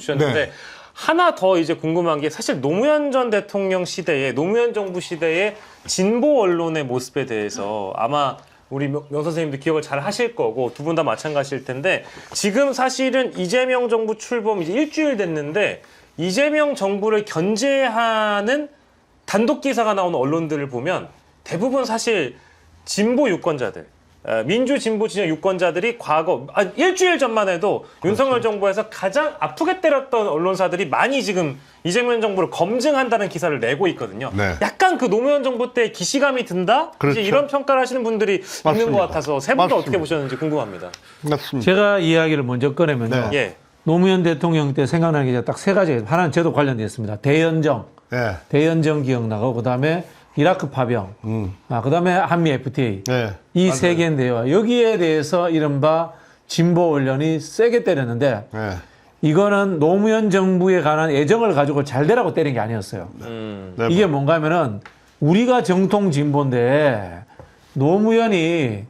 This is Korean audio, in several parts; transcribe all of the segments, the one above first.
주셨는데 네. 하나 더 이제 궁금한 게 사실 노무현 전 대통령 시대에 노무현 정부 시대의 진보 언론의 모습에 대해서 아마 우리 명 선생님도 기억을 잘 하실 거고 두 분 다 마찬가지일 텐데 지금 사실은 이재명 정부 출범 이제 일주일 됐는데 이재명 정부를 견제하는 단독 기사가 나오는 언론들을 보면 대부분 사실 진보 유권자들 민주 진보 진영 유권자들이 과거 일주일 전만 해도 윤석열 정부에서 가장 아프게 때렸던 언론사들이 많이 지금 이재명 정부를 검증한다는 기사를 내고 있거든요. 네. 약간 그 노무현 정부 때 기시감이 든다? 그렇죠. 이제 이런 평가를 하시는 분들이 있는 것 같아서 세 분도 어떻게 맞습니다. 보셨는지 궁금합니다. 맞습니다. 제가 이야기를 먼저 꺼내면요. 네. 예. 노무현 대통령 때 생각나는 게 딱 세 가지. 하나는 저도 관련되어 있습니다. 대연정. 네. 대연정 기억나고 그다음에 이라크 파병. 그다음에 한미 FTA. 네. 이 세 개인데요. 여기에 대해서 이른바 진보 언론이 세게 때렸는데 네. 이거는 노무현 정부에 관한 애정을 가지고 잘 되라고 때린 게 아니었어요. 네. 이게 뭔가 하면은 우리가 정통 진보인데 노무현이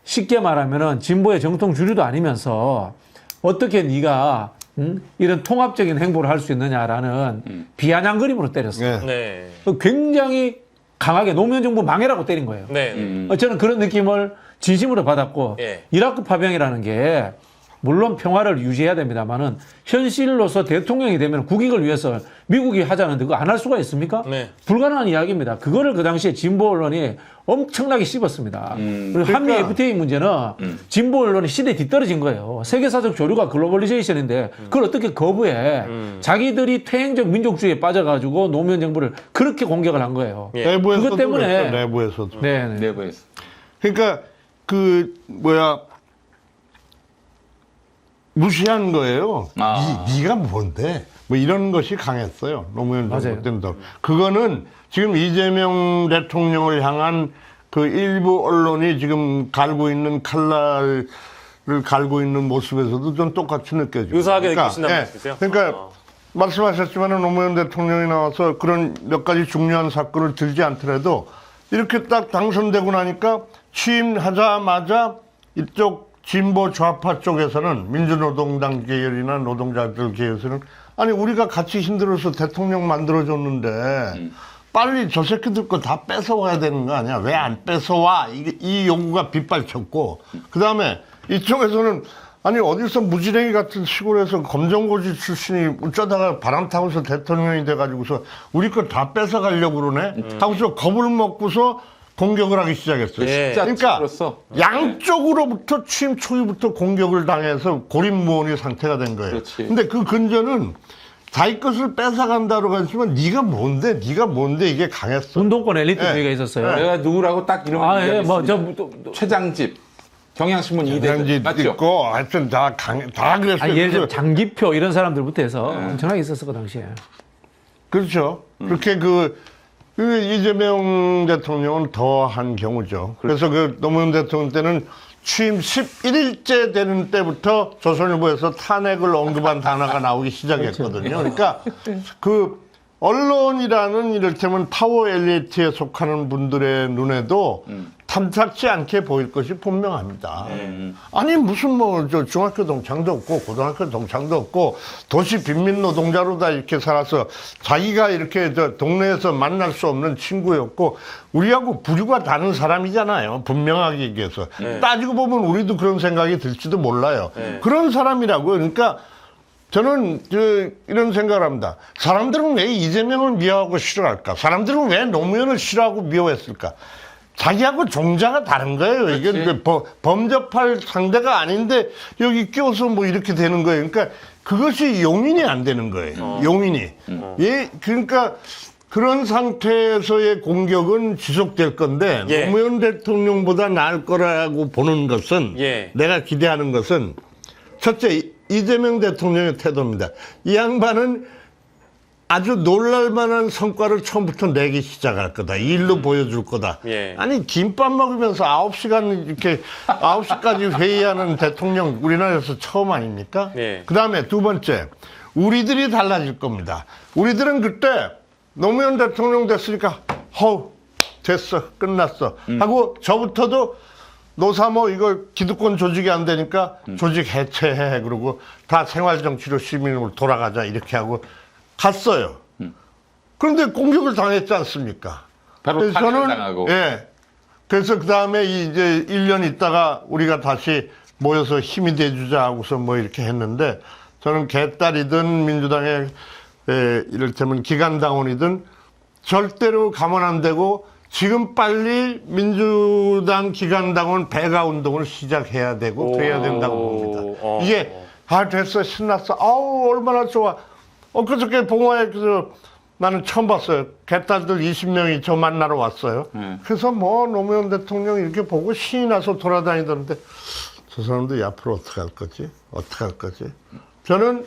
쉽게 말하면은 진보의 정통 주류도 아니면서 어떻게 네가 이런 통합적인 행보를 할 수 있느냐라는 비아냥거림으로 때렸어요. 네. 네. 굉장히 강하게 노무현 정부 망해라고 때린 거예요. 네. 저는 그런 느낌을 진심으로 받았고 예. 이라크 파병이라는 게 물론 평화를 유지해야 됩니다만은 현실로서 대통령이 되면 국익을 위해서 미국이 하자는데 그거 안 할 수가 있습니까? 네. 불가능한 이야기입니다. 그거를 그 당시에 진보 언론이 엄청나게 씹었습니다. 그리고 한미 그러니까. FTA 문제는 진보 언론이 시대에 뒤떨어진 거예요. 세계사적 조류가 글로벌리제이션인데 그걸 어떻게 거부해? 자기들이 퇴행적 민족주의에 빠져가지고 노무현 정부를 그렇게 공격을 한 거예요. 예. 내부에서도 그것 때문에 그랬죠, 내부에서도. 네. 내부에서. 그러니까 무시한 거예요. 네가 뭔데? 뭐 이런 것이 강했어요. 노무현 맞아요. 정부 때는 더. 그거는 지금 이재명 대통령을 향한 그 일부 언론이 지금 갈고 있는 칼날을 갈고 있는 모습에서도 좀 똑같이 느껴져요. 유사하게 느끼신다는 예. 말씀이세요? 그러니까 말씀하셨지만 노무현 대통령이 나와서 그런 몇 가지 중요한 사건을 들지 않더라도 이렇게 딱 당선되고 나니까 취임하자마자 이쪽 진보 좌파 쪽에서는 민주노동당 계열이나 노동자들 계열에서는 아니 우리가 같이 힘들어서 대통령 만들어줬는데 빨리 저 새끼들 거 다 뺏어와야 되는 거 아니야? 왜 안 뺏어와? 이 요구가 빗발쳤고 그다음에 이쪽에서는 아니 어디서 무지랭이 같은 시골에서 검정고시 출신이 어쩌다가 바람 타고서 대통령이 돼가지고서 우리 거 다 뺏어가려고 그러네? 하고서 겁을 먹고서 공격을 하기 시작했어요. 예. 그러니까 그렇소. 양쪽으로부터 취임 초기부터 공격을 당해서 고립무원의 상태가 된 거예요. 그렇지. 근데 그 근저는 자기 것을 뺏어간다고 하지만 네가 뭔데 이게 강했어. 운동권 엘리트주의가 네. 있었어요. 내가 누구라고 딱 이름을 예, 뭐, 얘기하겠습니다. 최장집, 경향신문 이대들 장지 맞죠? 있고 하여튼 다 그랬어요. 예를 들어 그래서 장기표 이런 사람들부터 해서 엄청나게 있었어 그 당시에. 그렇죠. 그렇게 그 이재명 대통령은 더한 경우죠. 그래서 그 노무현 대통령 때는 취임 11일째 되는 때부터 조선일보에서 탄핵을 언급한 단어가 나오기 시작했거든요. 그러니까 그 언론이라는 이를테면 파워 엘리트에 속하는 분들의 눈에도 탐탁지 않게 보일 것이 분명합니다. 아니 무슨 뭐 저 중학교 동창도 없고 고등학교 동창도 없고 도시 빈민 노동자로 다 이렇게 살아서 자기가 이렇게 저 동네에서 만날 수 없는 친구였고 우리하고 부류가 다른 사람이잖아요. 분명하게 얘기해서 따지고 보면 우리도 그런 생각이 들지도 몰라요. 그런 사람이라고요. 그러니까 저는 이런 생각을 합니다. 사람들은 왜 이재명을 미워하고 싫어할까? 사람들은 왜 노무현을 싫어하고 미워했을까? 자기하고 종자가 다른 거예요. 이게 범접할 상대가 아닌데 여기 껴서 뭐 이렇게 되는 거예요. 그러니까 그것이 용인이 안 되는 거예요. 용인이. 예, 그러니까 그런 상태에서의 공격은 지속될 건데 예. 노무현 대통령보다 나을 거라고 보는 것은 예. 내가 기대하는 것은 첫째 이재명 대통령의 태도입니다. 이 양반은 아주 놀랄만한 성과를 처음부터 내기 시작할 거다. 이 일로 보여줄 거다. 예. 아니 김밥 먹으면서 9시간 이렇게 9시까지 회의하는 대통령 우리나라에서 처음 아닙니까? 예. 그다음에 두 번째 우리들이 달라질 겁니다. 우리들은 그때 노무현 대통령 됐으니까 됐어 끝났어 하고 저부터도 노사모 이거 기득권 조직이 안 되니까 조직 해체해. 그러고 다 생활정치로 시민으로 돌아가자 이렇게 하고 갔어요. 그런데 공격을 당했지 않습니까? 바로 그래서 탄핵을 당하고. 예. 그래서 그 다음에 이제 1년 있다가 우리가 다시 모여서 힘이 돼주자 하고서 뭐 이렇게 했는데 저는 개딸이든 민주당의 이를테면 기간당원이든 절대로 가만 안 되고 지금 빨리 민주당 기간당원 배가 운동을 시작해야 되고 돼야 된다고 봅니다. 이게 됐어 신났어 아우 얼마나 좋아 그저께 봉화에서 나는 처음 봤어요. 개딸들 20명이 저 만나러 왔어요. 그래서 뭐 노무현 대통령 이렇게 보고 신이 나서 돌아다니던데 저 사람들이 앞으로 어떻게 할 거지? 어떻게 할 거지? 저는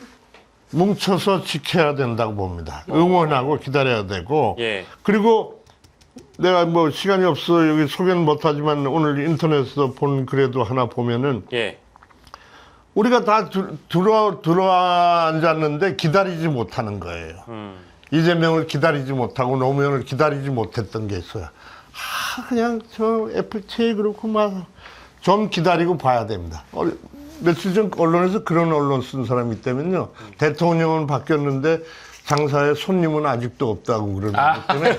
뭉쳐서 지켜야 된다고 봅니다. 응원하고 기다려야 되고 예. 그리고 내가 뭐 시간이 없어 여기 소개는 못하지만 오늘 인터넷에서 본 글에도 하나 보면은 예. 우리가 다 들어와 앉았는데 기다리지 못하는 거예요. 이재명을 기다리지 못하고 노무현을 기다리지 못했던 게 있어요. 그냥 저 FTA 그렇고 막 좀 기다리고 봐야 됩니다. 며칠 전 언론에서 그런 언론 쓴 사람이 있다면요. 대통령은 바뀌었는데 장사에 손님은 아직도 없다고 그러는 것 때문에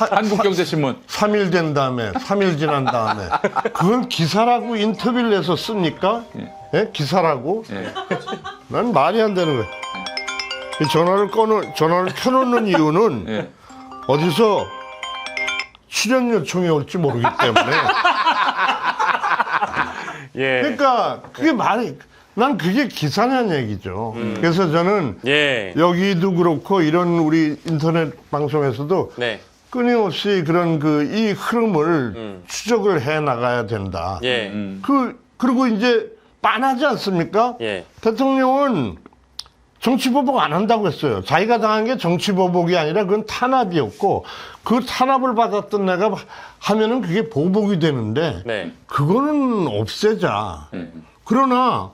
한국경제신문. 3일 된 다음에 3일 지난 다음에 그걸 기사라고 인터뷰를 해서 씁니까? 예? 기사라고? 예. 난 말이 안 되는 거예요. 이 전화를 켜놓는 이유는 예. 어디서 출연 요청이 올지 모르기 때문에. 예. 그러니까 그게 난 그게 기사냐는 얘기죠. 그래서 저는 예. 여기도 그렇고 이런 우리 인터넷 방송에서도 네. 끊임없이 그런 이 흐름을 추적을 해 나가야 된다. 예. 그리고 이제 빤하지 않습니까? 예. 대통령은 정치보복 안 한다고 했어요. 자기가 당한 게 정치보복이 아니라 그건 탄압이었고 그 탄압을 받았던 내가 하면은 그게 보복이 되는데 네. 그거는 없애자. 그러나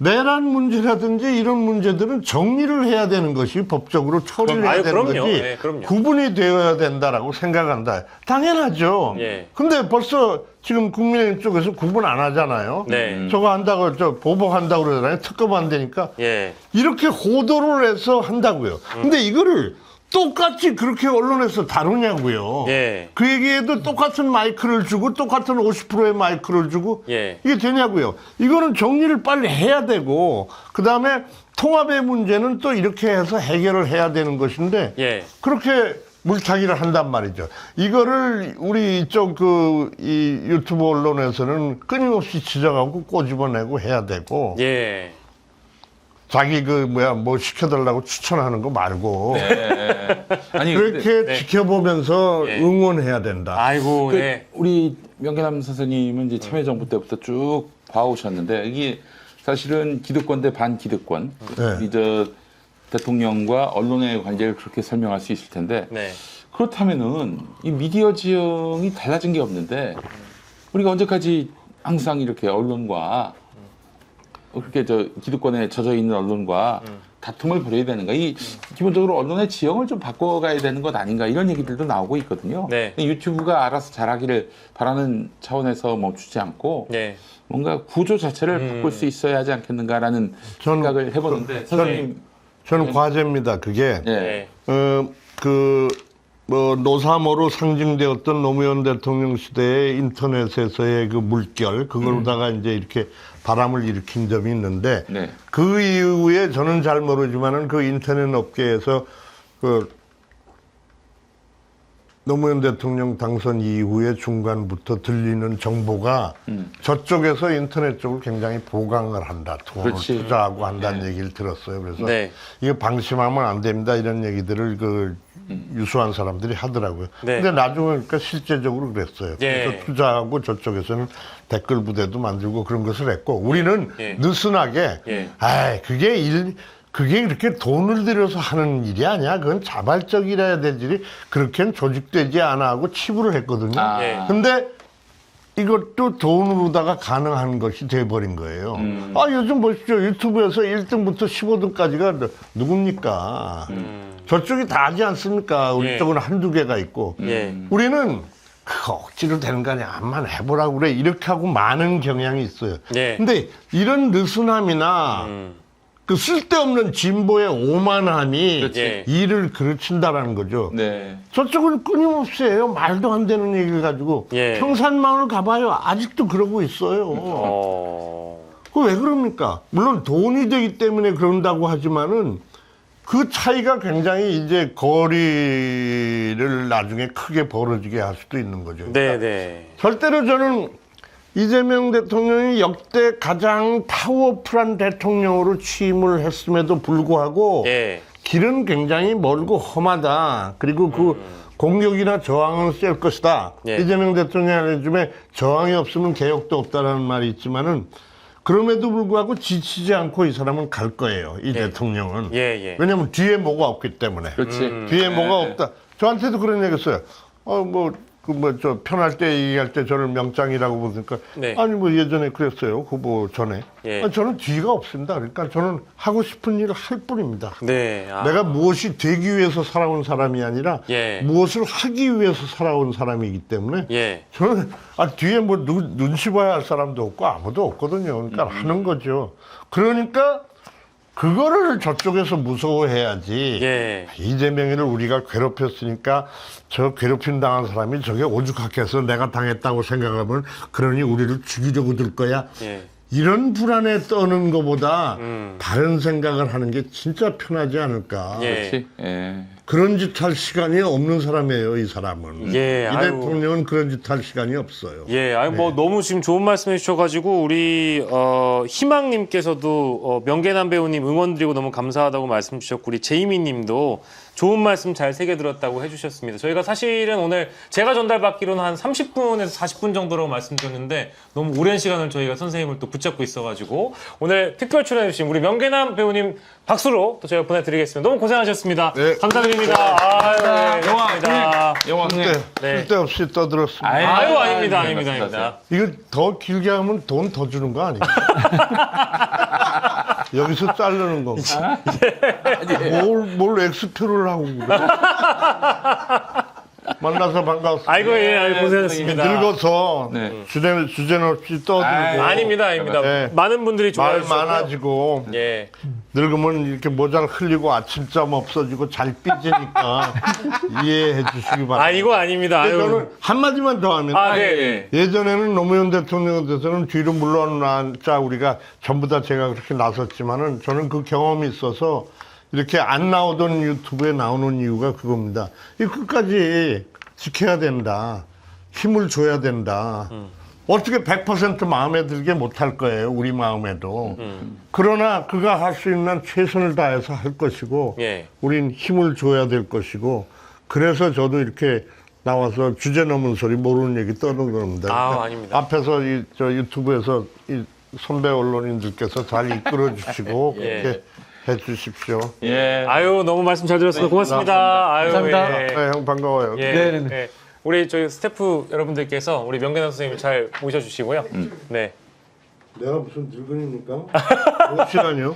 내란 문제라든지 이런 문제들은 정리를 해야 되는 것이 법적으로 처리를 해야 되는 그럼요. 거지 예, 그럼요. 구분이 되어야 된다라고 생각한다. 당연하죠. 예. 근데 벌써 지금 국민의힘 쪽에서 구분 안 하잖아요. 네. 저거 한다고 보복한다고 그러잖아요. 특검 안 되니까. 예. 이렇게 호도를 해서 한다고요. 근데 이거를 똑같이 그렇게 언론에서 다루냐고요. 예. 그 얘기에도 똑같은 마이크를 주고 똑같은 50%의 마이크를 주고 예. 이게 되냐고요. 이거는 정리를 빨리 해야 되고 그다음에 통합의 문제는 또 이렇게 해서 해결을 해야 되는 것인데 예. 그렇게 물타기를 한단 말이죠. 이거를 우리 이쪽 이 유튜브 언론에서는 끊임없이 지적하고 꼬집어내고 해야 되고 예. 자기 뭐 시켜달라고 추천하는 거 말고 네. 아니 그렇게 근데 지켜보면서 예. 응원해야 된다. 아이고, 예. 우리 명계남 선생님은 이제 참여정부 때부터 쭉 봐오셨는데 이게 사실은 기득권 대 반기득권 네. 이 대통령과 언론의 관계를 그렇게 설명할 수 있을 텐데 네. 그렇다면은 이 미디어 지형이 달라진 게 없는데 우리가 언제까지 항상 이렇게 언론과 그렇게 기득권에 젖어 있는 언론과 다툼을 벌여야 되는가? 이 기본적으로 언론의 지형을 좀 바꿔가야 되는 것 아닌가? 이런 얘기들도 나오고 있거든요. 네. 유튜브가 알아서 잘하기를 바라는 차원에서 멈추지 않고 네. 뭔가 구조 자체를 바꿀 수 있어야 하지 않겠는가라는 생각을 해보는데 선생님. 저는 과제입니다. 그게 예. 뭐 노사모로 상징되었던 노무현 대통령 시대의 인터넷에서의 그 물결 그걸로다가 이제 이렇게 바람을 일으킨 점이 있는데 네. 그 이후에 저는 잘 모르지만은 그 인터넷 업계에서 노무현 대통령 당선 이후에 중간부터 들리는 정보가 저쪽에서 인터넷 쪽을 굉장히 보강을 한다. 돈을 그렇지. 투자하고 한다는 얘기를 들었어요. 그래서 네. 이거 방심하면 안 됩니다. 이런 얘기들을 유수한 사람들이 하더라고요. 네. 근데 나중에 그러니까 실제적으로 그랬어요. 예. 그래서 투자하고 저쪽에서는 댓글 부대도 만들고 그런 것을 했고 우리는 예. 느슨하게 예. 그게 그렇게 돈을 들여서 하는 일이 아니야. 그건 자발적이라야 되지. 그렇게는 조직되지 않아 하고 치부를 했거든요. 예. 근데 이것도 돈으로다가 가능한 것이 돼버린 거예요. 요즘 보십시오. 유튜브에서 1등부터 15등까지가 누굽니까? 저쪽이 다 하지 않습니까? 우리 예. 쪽은 한두 개가 있고. 예. 우리는 그거 억지로 되는 거 아니야. 암만 해보라고 그래. 이렇게 하고 많은 경향이 있어요. 예. 근데 이런 느슨함이나 그 쓸데없는 진보의 오만함이 그렇지. 일을 그르친다라는 거죠. 네. 저쪽은 끊임없이 해요. 말도 안 되는 얘기를 가지고. 예. 평산마을 가봐요. 아직도 그러고 있어요. 그 왜 그럽니까? 물론 돈이 되기 때문에 그런다고 하지만은 그 차이가 굉장히 이제 거리를 나중에 크게 벌어지게 할 수도 있는 거죠. 네네. 절대로 저는 이재명 대통령이 역대 가장 파워풀한 대통령으로 취임을 했음에도 불구하고 예. 길은 굉장히 멀고 험하다. 그리고 그 공격이나 저항은 셀 것이다. 예. 이재명 대통령의 요즘에 저항이 없으면 개혁도 없다라는 말이 있지만은 그럼에도 불구하고 지치지 않고 이 사람은 갈 거예요. 이 대통령은. 예, 예. 왜냐하면 뒤에 뭐가 없기 때문에. 그렇지. 뒤에 뭐가 없다. 저한테도 그런 얘기 했어요. 저 편할 때 얘기할 때 저를 명장이라고 부르니까 네. 아니 뭐 예전에 그랬어요. 후보 전에. 예. 아니, 저는 뒤가 없습니다. 그러니까 저는 하고 싶은 일을 할 뿐입니다. 네. 아. 내가 무엇이 되기 위해서 살아온 사람이 아니라 예. 무엇을 하기 위해서 살아온 사람이기 때문에 예. 저는 뒤에 뭐 눈치 봐야 할 사람도 없고 아무도 없거든요. 그러니까 하는 거죠. 그러니까 그거를 저쪽에서 무서워해야지. 예. 이재명이를 우리가 괴롭혔으니까 저 괴롭힘 당한 사람이 저게 오죽하겠어 내가 당했다고 생각하면 그러니 우리를 죽이려고 들 거야. 예. 이런 불안에 떠는 것보다 다른 생각을 하는 게 진짜 편하지 않을까. 예. 그렇지. 예. 그런 짓 할 시간이 없는 사람이에요, 이 사람은. 예, 이 아유. 대통령은 그런 짓 할 시간이 없어요. 예, 아니 뭐 너무 지금 좋은 말씀해 주셔가지고 우리 희망님께서도 명계남 배우님 응원드리고 너무 감사하다고 말씀 주셨고 우리 제이미님도 좋은 말씀 잘 새겨 들었다고 해주셨습니다. 저희가 사실은 오늘 제가 전달받기로는 한 30분에서 40분 정도라고 말씀드렸는데 너무 오랜 시간을 저희가 선생님을 또 붙잡고 있어가지고 오늘 특별 출연해주신 우리 명계남 배우님 박수로 또 저희가 보내드리겠습니다. 너무 고생하셨습니다. 네. 감사드립니다. 아유, 네, 고맙습니다. 영화 네, 네. 쓸데없이 떠들었습니다. 아유, 아닙니다, 아닙니다, 아닙니다. 이거 더 길게 하면 돈 더 주는 거 아니에요? 여기서 자르는 건가? 뭘 X표를 하고 그래? 만나서 반가웠습니다. 아이고, 예, 아이고, 고생하셨습니다. 늙어서 네. 주제 없이 떠들고 아닙니다, 아닙니다. 네. 많은 분들이 말 좋아해 주셨고. 많아지고 예. 늙으면 이렇게 모자를 흘리고 아침잠 없어지고 잘 삐지니까 이해해 주시기 바랍니다. 아, 이거 아닙니다. 근데 아유. 저는 한마디만 더 하면 아, 네. 예전에는 노무현 대통령에 대해서는 뒤로 물러나자 우리가 전부 다 제가 그렇게 나섰지만은 저는 그 경험이 있어서 이렇게 안 나오던 유튜브에 나오는 이유가 그겁니다. 이 끝까지 지켜야 된다. 힘을 줘야 된다. 어떻게 100% 마음에 들게 못할 거예요. 우리 마음에도. 그러나 그가 할 수 있는 최선을 다해서 할 것이고 예. 우린 힘을 줘야 될 것이고 그래서 저도 이렇게 나와서 주제 넘은 소리 모르는 얘기 떠는 겁니다. 아, 아닙니다. 앞에서 저 유튜브에서 이 선배 언론인들께서 잘 이끌어 주시고 예. 그렇게 해 주십시오. 예. 아유, 너무 말씀 잘 들었습니다. 고맙습니다. 아유, 감사합니다. 예. 네, 형 반가워요. 예. 네네네. 예. 우리 저희 스태프 여러분들께서 우리 명계남 선생님 잘 모셔주시고요. 네. 내가 무슨 늙은이니까? 혹시라뇨?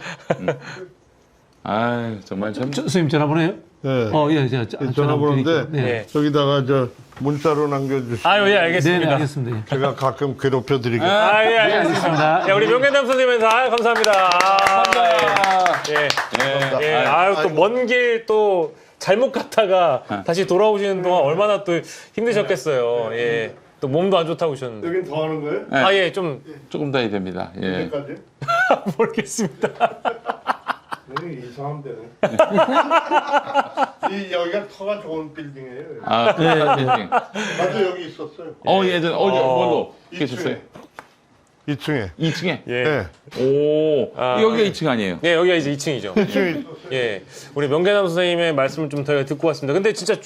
아 정말 참. 선생님 전화번호요? 네. 예, 제가 전화번호인데 네. 네. 저기다가 저 문자로 남겨주시면 아유, 예, 네, 알겠습니다. 네, 알겠습니다. 예. 제가 가끔 괴롭혀 드리겠습니다. 아, 예, 알겠습니다. 알겠습니다. 예, 우리 명계남 선생님한테 감사합니다. 예. 예. 예. 아유, 또 먼 길 또 잘못 갔다가 다시 돌아오시는 동안 얼마나 또 힘드셨겠어요. 예. 또 몸도 안 좋다고 하셨는데. 여긴 더 하는 거예요? 네. 아, 예, 좀 조금 더 해야 됩니다. 예. 여기까지? 모르겠습니다. 이상하면 되네. 여기가 터가 좋은 빌딩이에요. 아, 네. 나도 여기 있었어요. 예전 뭘로 계셨어요? 2층에. 2층에. 예. 네. 오. 아, 여기가 2층 아니에요? 예, 여기가 이제 2층이죠. 2층에 예. 우리 명계남 선생님의 말씀을 좀 더 듣고 왔습니다. 근데 진짜